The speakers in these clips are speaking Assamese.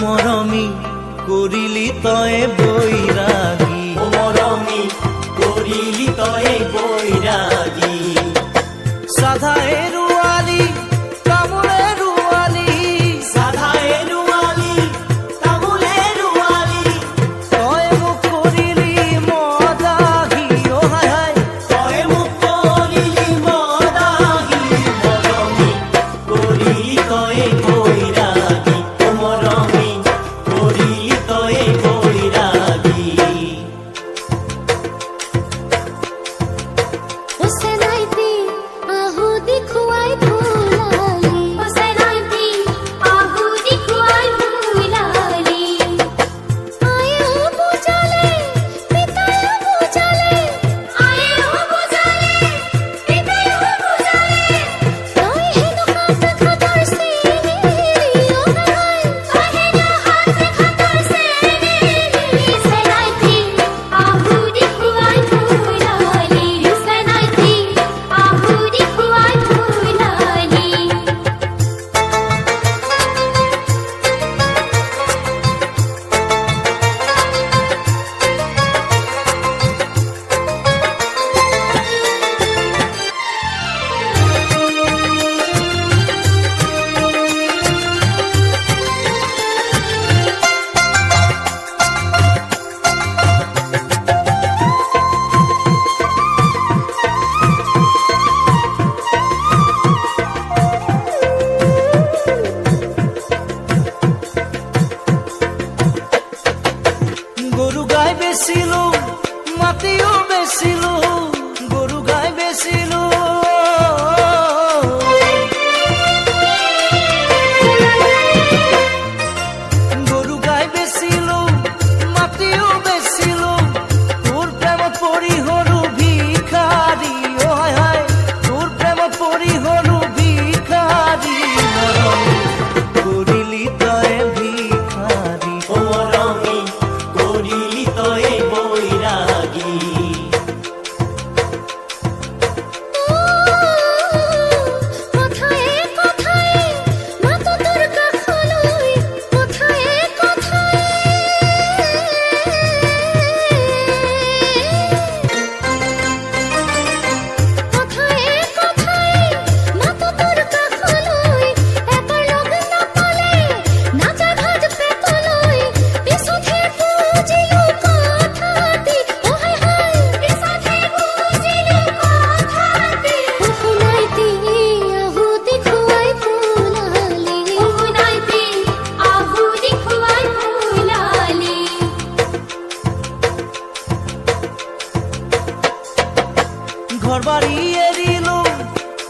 মৰমি কৰিলি তই বৈৰাগী মৰমি কৰিলি তই বৈৰাগী সাধাই ৰুৱালী তামোলে ৰুৱালী সাধাই ৰুৱালী তামোলে ৰুৱালী তই মোক কৰিলি মদাহী অ হাই হাই তই মোক কৰিলি মদাহী মৰমি কৰিলি তই বৈৰাগী মৰমি কৰিলি তই বৈৰাগী গৰু গাই বেচিলো মাটিও বেচিলো গৰু গাই বেচিলো গৰু গাই বেচিলো মাটিও বেচিলো তোৰ প্ৰেমত পৰি হলো ভিখাৰী অ হাই হাই তোৰ প্ৰেমত পৰি হলো ভিখাৰী কৰিলি তই ভিখাৰী মৰমি কৰিলি তই বৈৰাগী ঘৰ বাৰী এৰিলো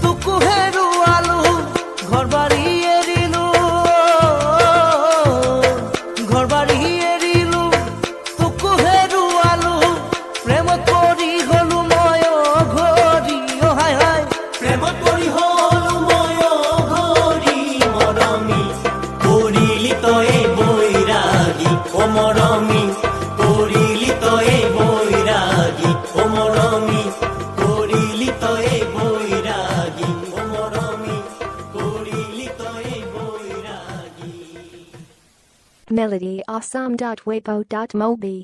তোকো হেৰুৱালো ঘৰ বাৰী এৰিলো ঘৰ বাৰী এৰিলো তোকো হেৰুৱালো প্ৰেমত পৰি হলো মই ঘৰি অ হাই হাই প্ৰেমত পৰি হলো মই ঘৰি মৰমি কৰিলি তই বৈৰাগী মৰমি কৰিলি তই বৈৰাগী মৰমি কৰিলি তই বৈৰাগী মৰমি কৰিলি তই বৈৰাগী Melody Assam.weibo.mobi